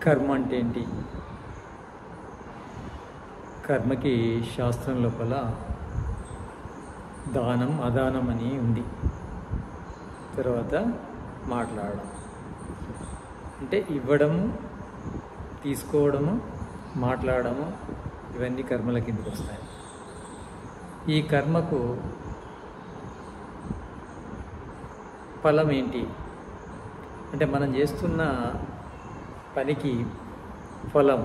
కర్మ అంటే ఏంటి? కర్మకి శాస్త్రం లోపల దానం అదానం అని ఉంది. తర్వాత మాట్లాడడం అంటే ఇవ్వడము, తీసుకోవడము, మాట్లాడము, ఇవన్నీ కర్మల కిందకి వస్తాయి. ఈ కర్మకు ఫలం ఏంటి అంటే మనం చేస్తున్న పనికి ఫలం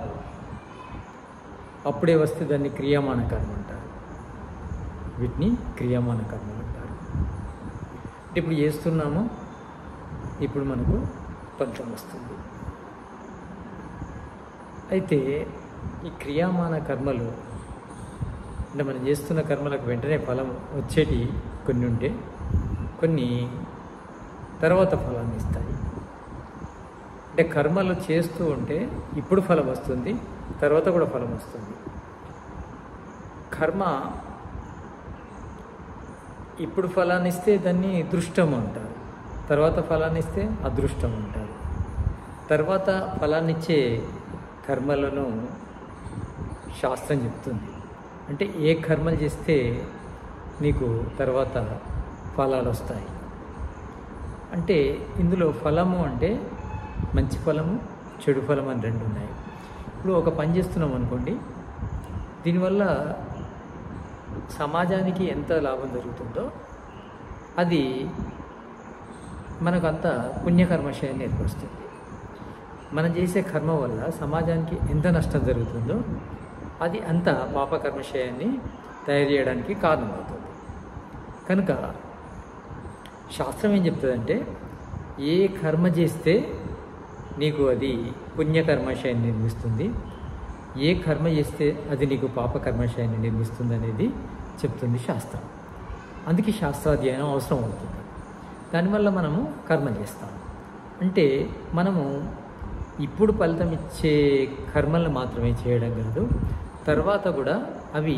అప్పుడే వస్తే దాన్ని క్రియామాన కర్మ అంటారు. వీటిని క్రియామాన కర్మలు అంటారు. అంటే ఇప్పుడు చేస్తున్నాము, ఇప్పుడు మనకు ఫలితం వస్తుంది. అయితే ఈ క్రియామాన కర్మలు అంటే మనం చేస్తున్న కర్మలకు వెంటనే ఫలం వచ్చేటి కొన్ని ఉంటే, కొన్ని తర్వాత ఫలాన్ని ఇస్తాయి. అంటే కర్మలు చేస్తూ ఉంటే ఇప్పుడు ఫలం వస్తుంది, తర్వాత కూడా ఫలం వస్తుంది. కర్మ ఇప్పుడు ఫలాన్ని ఇస్తే దాన్ని దృష్టం అంటారు, తర్వాత ఫలాన్ని ఇస్తే అదృష్టం అంటారు. తర్వాత ఫలాన్నిచ్చే కర్మలను శాస్త్రం చెప్తుంది. అంటే ఏ కర్మలు చేస్తే నీకు తర్వాత ఫలాలు వస్తాయి అంటే ఇందులో ఫలము అంటే మంచి ఫలము, చెడు ఫలం అని రెండు ఉన్నాయి. ఇప్పుడు ఒక పని చేస్తున్నాం అనుకోండి, దీనివల్ల సమాజానికి ఎంత లాభం జరుగుతుందో అది మనకు అంత పుణ్యకర్మశయాన్ని ఏర్పరుస్తుంది. మనం చేసే కర్మ వల్ల సమాజానికి ఎంత నష్టం జరుగుతుందో అది అంత పాపకర్మశయాన్ని తయారు చేయడానికి కారణమవుతుంది. కనుక శాస్త్రం ఏం చెప్తుందంటే ఏ కర్మ చేస్తే నీకు అది పుణ్యకర్మశయాన్ని నిర్మిస్తుంది, ఏ కర్మ చేస్తే అది నీకు పాపకర్మశయాన్ని నిర్మిస్తుంది అనేది చెప్తుంది శాస్త్రం. అందుకే శాస్త్రాధ్యయనం అవసరం అవుతుంది. దానివల్ల మనము కర్మ చేస్తాం. అంటే మనము ఇప్పుడు ఫలితం ఇచ్చే కర్మలను మాత్రమే చేయడం కాదు, తర్వాత కూడా అవి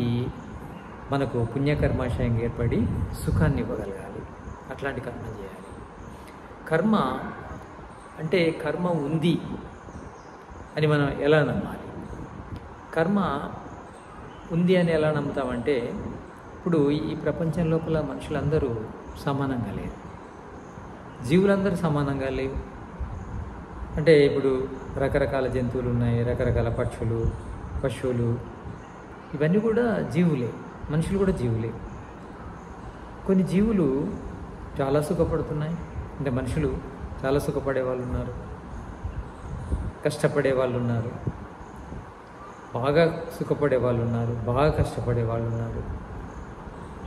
మనకు పుణ్యకర్మాశయంగా ఏర్పడి సుఖాన్ని ఇవ్వగలగాలి. అట్లాంటి కర్మ చేయాలి. కర్మ అంటే కర్మ ఉంది అని మనం ఎలా నమ్మాలి? కర్మ ఉంది అని ఎలా నమ్ముతామంటే, ఇప్పుడు ఈ ప్రపంచం లోపల మనుషులందరూ సమానంగా లేరు, జీవులందరూ సమానంగా లేవు. అంటే ఇప్పుడు రకరకాల జంతువులు ఉన్నాయి, రకరకాల పశువులు ఇవన్నీ కూడా జీవులే, మనుషులు కూడా జీవులే. కొన్ని జీవులు చాలా సుఖపడుతున్నాయి, అంటే మనుషులు చాలా సుఖపడే వాళ్ళు ఉన్నారు, కష్టపడే వాళ్ళు ఉన్నారు, బాగా సుఖపడే వాళ్ళు ఉన్నారు, బాగా కష్టపడే వాళ్ళు ఉన్నారు,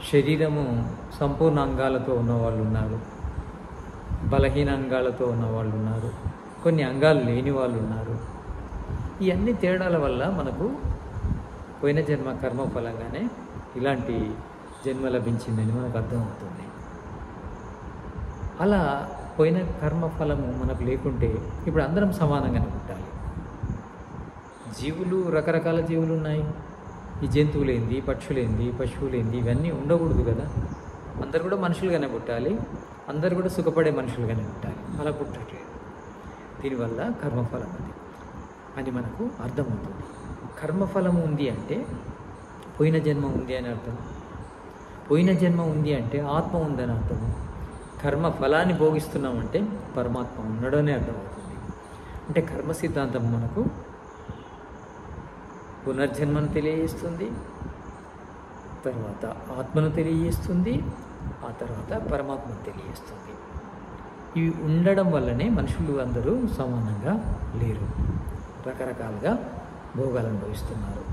శరీరము సంపూర్ణ అంగాలతో ఉన్నవాళ్ళు ఉన్నారు, బలహీన అంగాలతో ఉన్నవాళ్ళు ఉన్నారు, కొన్ని అంగాలు లేని వాళ్ళు ఉన్నారు. ఈ అన్ని తేడాల వల్ల మనకు పోయిన జన్మ కర్మ ఫలంగానే ఇలాంటి జన్మ లభించిందని మనకు అర్థమవుతుంది. అలా పోయిన కర్మ ఫలము మనకు లేకుంటే ఇప్పుడు అందరం సమానంగానే పుట్టాలి. జీవులు రకరకాల జీవులు ఉన్నాయి, ఈ జంతువులేంది, పక్షులేంది, పశువులేంది, ఇవన్నీ ఉండకూడదు కదా. అందరు కూడా మనుషులుగానే పుట్టాలి, అందరు కూడా సుఖపడే మనుషులుగానే పుట్టాలి. అలా పుట్టట్లేదు. దీనివల్ల కర్మఫలం అని మనకు అర్థమవుతుంది. కర్మఫలం ఉంది అంటే పోయిన జన్మ ఉంది అని అర్థం. పోయిన జన్మ ఉంది అంటే ఆత్మ ఉందని అర్థం. కర్మ ఫలాన్ని భోగిస్తున్నామంటే పరమాత్మ ఉన్నాడనే అర్థమవుతుంది. అంటే కర్మ సిద్ధాంతం మనకు పునర్జన్మను తెలియజేస్తుంది, తర్వాత ఆత్మను తెలియజేస్తుంది, ఆ తర్వాత పరమాత్మను తెలియజేస్తుంది. ఇవి ఉండడం వల్లనే మనుషులు అందరూ సమానంగా లేరు, రకరకాలుగా భోగాలు అనుభవిస్తున్నారు.